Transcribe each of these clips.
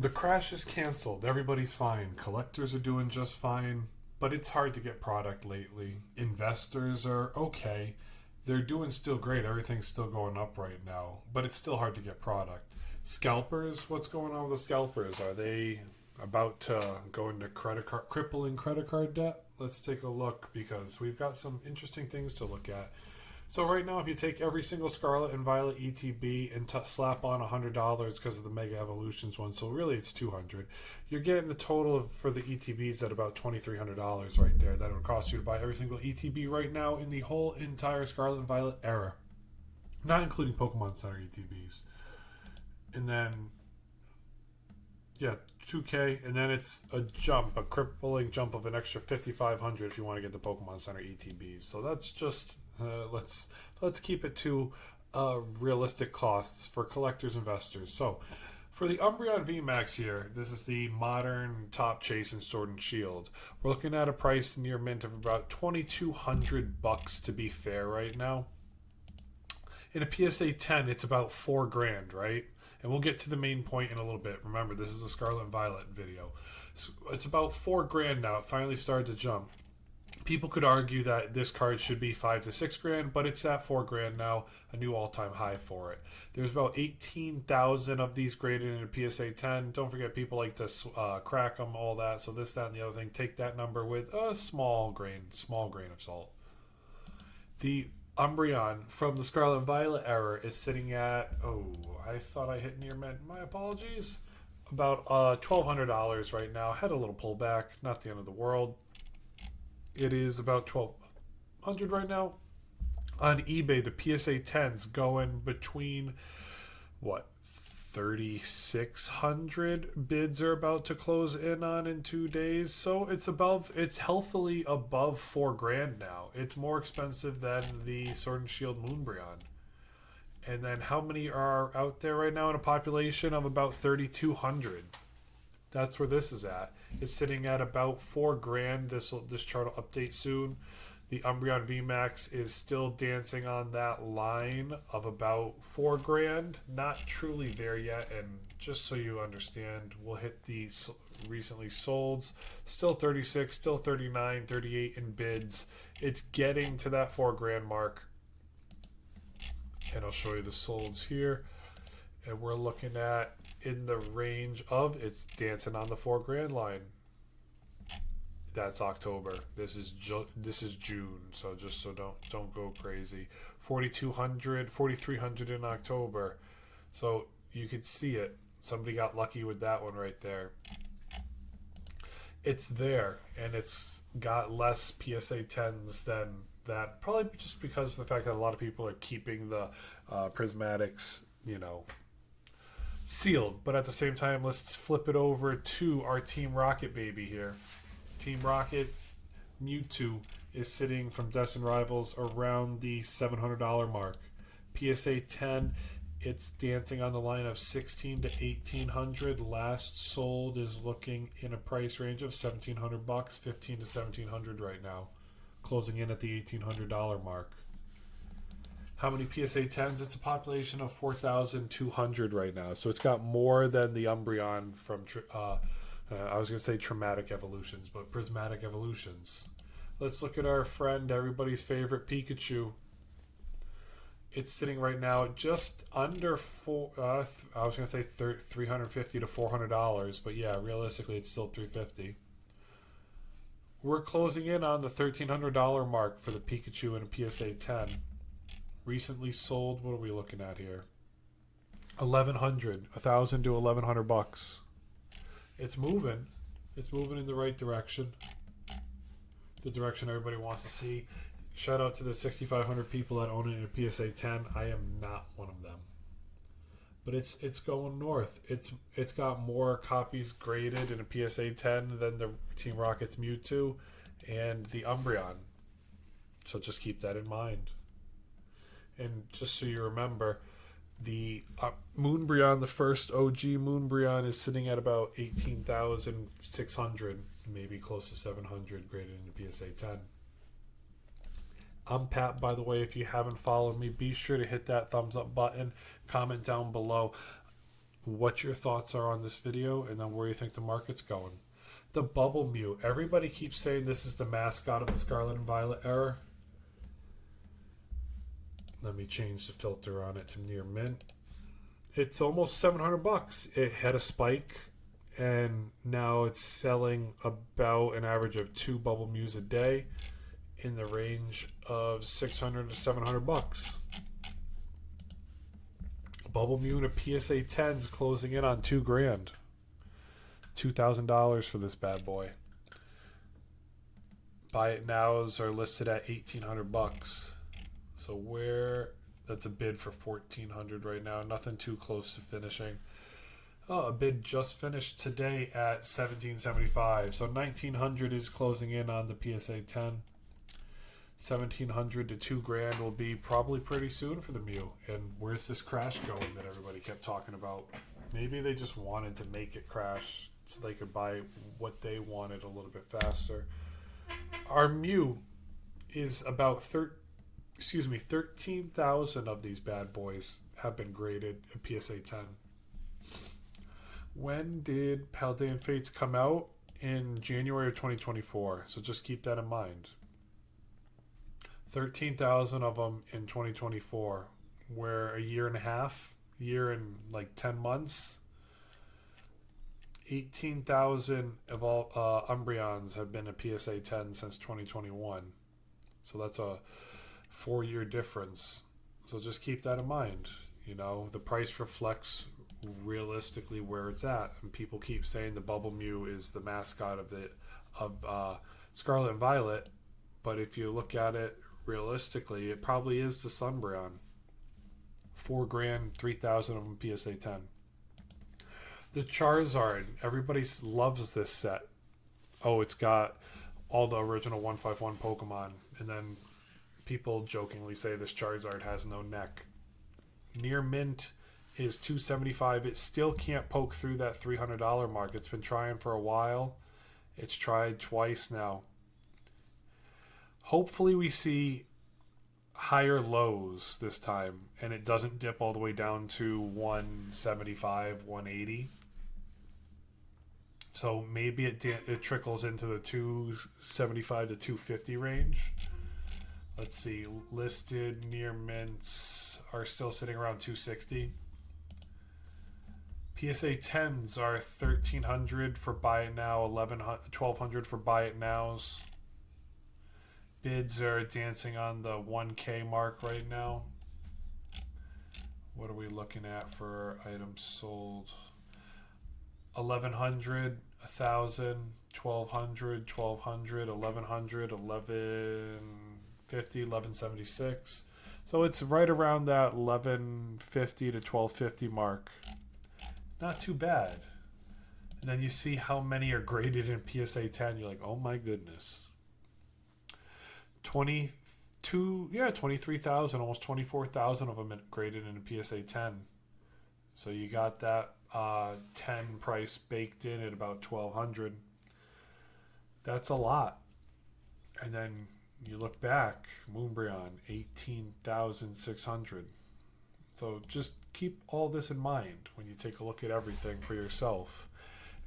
The crash is canceled. Everybody's fine. Collectors are doing just fine, but it's hard to get product lately. Investors are okay. They're doing still great. Everything's still going up right now, but it's still hard to get product. Scalpers, what's going on with the scalpers? Are they about to go into crippling credit card debt? Let's take a look because we've got some interesting things to look at. So right now, if you take every single Scarlet and Violet ETB and slap on $100 because of the Mega Evolutions one, so really it's $200. You're getting the total for the ETBs at about $2,300 right there. That would cost you to buy every single ETB right now in the whole entire Scarlet and Violet era, not including Pokemon Center ETBs. And then, yeah, 2K, and then it's a crippling jump of an extra $5,500 if you want to get the Pokemon Center ETBs. So that's just let's keep it to realistic costs for collectors, investors. So for the Umbreon VMAX here, this is the modern top chase and Sword and Shield. We're looking at a price near mint of about $2,200 to be fair right now. In a PSA 10, it's about $4,000, right? And we'll get to the main point in a little bit. Remember, this is a Scarlet and Violet video. So it's about $4,000 now. It finally started to jump. People could argue that this card should be $5,000 to $6,000, but it's at $4,000 now, a new all-time high for it. There's about 18,000 of these graded in a PSA 10. Don't forget, people like to crack them, all that. So this, that, and the other thing. Take that number with a small grain of salt. The Umbreon from the Scarlet and Violet era is sitting at, I thought I hit near mint. My apologies. About $1,200 right now. Had a little pullback, not the end of the world. It is about $1,200 right now. On eBay, the PSA 10s going between, 3,600 bids are about to close in on in 2 days. So it's healthily above $4,000 now. It's more expensive than the Sword and Shield Moonbreon. And then how many are out there right now in a population of about 3,200? That's where this is at. It's sitting at about $4,000. This chart will update soon. The Umbreon VMAX is still dancing on that line of about $4,000. Not truly there yet. And just so you understand, we'll hit the recently solds. Still 36, still 39, 38 in bids. It's getting to that $4,000 mark. And I'll show you the solds here. And we're looking at in the range of, it's dancing on the $4,000 line. That's October. This is June. So just so don't go crazy. 4,200, 4,300 in October. So you could see it. Somebody got lucky with that one right there. It's there, and it's got less PSA 10s than that. Probably just because of the fact that a lot of people are keeping the prismatics, sealed. But at the same time, let's flip it over to our Team Rocket baby here. Team Rocket Mewtwo is sitting from Destined Rivals around the $700 mark. PSA 10, it's dancing on the line of $1,600 to $1,800. Last sold is looking in a price range of $1,700, $1,500 to $1,700 right now, closing in at the $1,800 mark. How many PSA 10s? It's a population of 4,200 right now. So it's got more than the Umbreon from, I was going to say Traumatic Evolutions, but Prismatic Evolutions. Let's look at our friend, everybody's favorite Pikachu. It's sitting right now at just under I was going to say $350 to $400, but yeah, realistically it's still $350. We're closing in on the $1,300 mark for the Pikachu in a PSA 10. Recently sold, what are we looking at here? $1,100 to $1,100. It's moving. It's moving in the right direction. The direction everybody wants to see. Shout out to the 6,500 people that own it in a PSA 10. I am not one of them. But it's going north. It's got more copies graded in a PSA 10 than the Team Rocket's Mewtwo and the Umbreon. So just keep that in mind. And just so you remember, the Moonbreon, the first OG Moonbreon, is sitting at about 18,600, maybe close to 700 graded in the PSA 10. I'm Pat, by the way. If you haven't followed me, be sure to hit that thumbs up button, comment down below. what your thoughts are on this video, and then where you think the market's going. The Bubble Mew. Everybody keeps saying this is the mascot of the Scarlet and Violet era. Let me change the filter on it to near mint. It's almost $700. It had a spike, and now it's selling about an average of 2 Bubble Mews a day in the range of $600 to $700. Bubble Mew and a PSA 10's closing in on $2,000. $2,000 for this bad boy. Buy it nows are listed at $1,800. So that's a bid for $1,400 right now. Nothing too close to finishing. Oh, a bid just finished today at $1,775. So $1,900 is closing in on the PSA 10. $1,700 to $2,000 will be probably pretty soon for the Mew. And where's this crash going that everybody kept talking about? Maybe they just wanted to make it crash so they could buy what they wanted a little bit faster. Our Mew is about 13,000 of these bad boys have been graded a PSA 10. When did Paldean Fates come out? In January of 2024. So just keep that in mind. 13,000 of them in 2024. Where a year and 10 months, 18,000 of all Umbreons have been a PSA 10 since 2021. So that's a 4-year difference. So just keep that in mind. You know, the price reflects realistically where it's at. And people keep saying the Bubble Mew is the mascot of Scarlet and Violet. But if you look at it realistically, it probably is the Umbreon. $4,000, 3,000 of them PSA 10. The Charizard, everybody loves this set. Oh, it's got all the original 151 Pokemon, and then people jokingly say this Charizard has no neck. Near mint is $275. It still can't poke through that $300 mark. It's been trying for a while. It's tried twice now. Hopefully we see higher lows this time, and it doesn't dip all the way down to 175, 180. So maybe it trickles into the 275 to 250 range. Let's see, listed near mints are still sitting around 260. PSA 10s are 1,300 for buy it now, 1,200 for buy it nows. Bids are dancing on the 1K mark right now. What are we looking at for items sold? 1,100, 1,000, 1,200, 1,200, 1,100, 1,150, 1,176. So it's right around that 1,150 to 1,250 mark. Not too bad. And then you see how many are graded in PSA 10. You're like, oh my goodness. 23,000, almost 24,000 of them graded in a PSA 10. So you got that 10 price baked in at about 1,200. That's a lot. And then you look back, Umbreon, 18,600. So just keep all this in mind when you take a look at everything for yourself.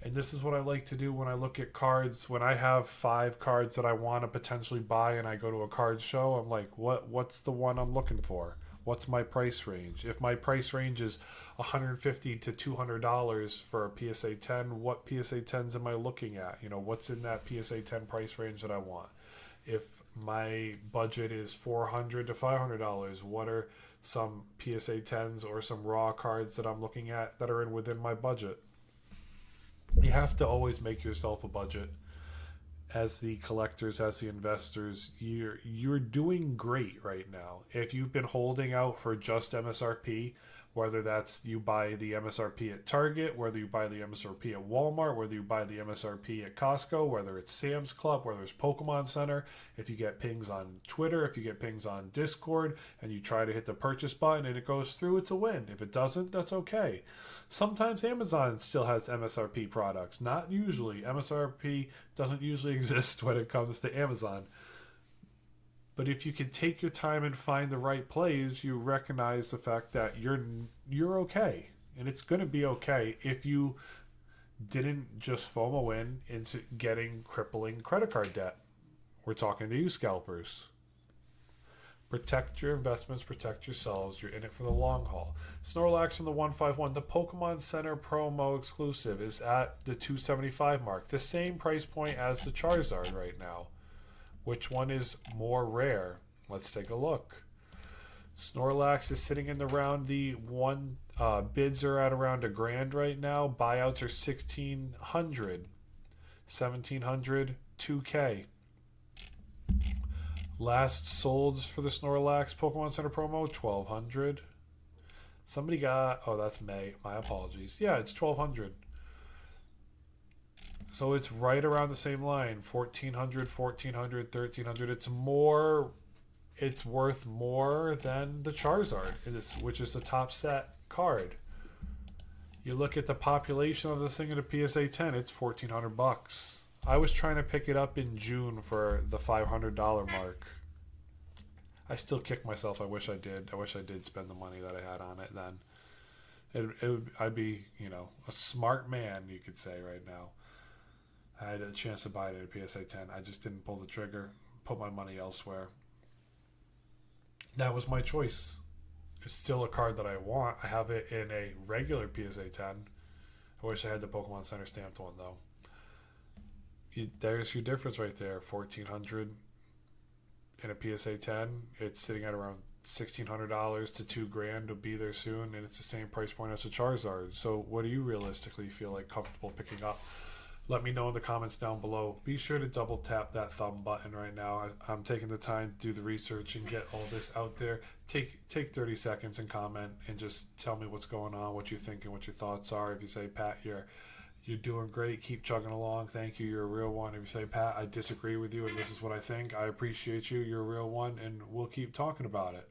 And this is what I like to do when I look at cards. When I have 5 cards that I want to potentially buy and I go to a card show, I'm like, what's the one I'm looking for? What's my price range? If my price range is $150 to $200 for a PSA 10, what PSA 10s am I looking at? You know, what's in that PSA 10 price range that I want? If my budget is $400 to $500, what are some PSA 10s or some raw cards that I'm looking at that are within my budget? You have to always make yourself a budget. As the collectors, as the investors, you're doing great right now. If you've been holding out for just MSRP, whether that's you buy the MSRP at Target, whether you buy the MSRP at Walmart, whether you buy the MSRP at Costco, whether it's Sam's Club, whether it's Pokemon Center, if you get pings on Twitter, if you get pings on Discord, and you try to hit the purchase button and it goes through, it's a win. If it doesn't, that's okay. Sometimes Amazon still has MSRP products. Not usually. MSRP doesn't usually exist when it comes to Amazon. But if you can take your time and find the right plays, you recognize the fact that you're okay. and it's going to be okay if you didn't just FOMO into getting crippling credit card debt. We're talking to you, scalpers. Protect your investments, protect yourselves. You're in it for the long haul. Snorlax from the 151. The Pokemon Center promo exclusive is at the 275 mark. The same price point as the Charizard right now. Which one is more rare? Let's take a look. Snorlax is sitting in around the one. Bids are at around $1,000 right now. Buyouts are $1,600, $1,700, $2K. Last solds for the Snorlax Pokemon Center promo, $1,200. Somebody got, oh, that's May. My apologies. Yeah, it's $1,200. So it's right around the same line. $1,400, $1,400, $1,300. It's worth more than the Charizard, which is the top set card. You look at the population of this thing in a PSA 10, it's $1,400. I was trying to pick it up in June for the $500 mark. I still kick myself. I wish I did. I wish I did spend the money that I had on it then. I'd be, a smart man, you could say, right now. I had a chance to buy it at a PSA 10. I just didn't pull the trigger, put my money elsewhere. That was my choice. It's still a card that I want. I have it in a regular PSA 10. I wish I had the Pokemon Center stamped one, though. There's your difference right there. $1,400 in a PSA 10. It's sitting at around $1,600 to $2,000 to be there soon, and it's the same price point as a Charizard. So what do you realistically feel like comfortable picking up? Let me know in the comments down below. Be sure to double tap that thumb button right now. I'm taking the time to do the research and get all this out there. Take 30 seconds and comment and just tell me what's going on, what you think, and what your thoughts are. If you say, Pat, you're doing great, keep chugging along, thank you, you're a real one. If you say, Pat, I disagree with you and this is what I think, I appreciate you, you're a real one, and we'll keep talking about it.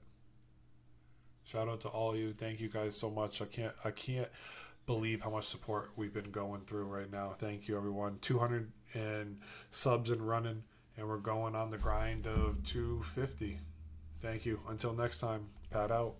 Shout out to all you. Thank you guys so much. I can't believe how much support we've been going through right now. Thank you, everyone. 200 and subs and running, and we're going on the grind of 250. Thank you. Until next time, Pat out.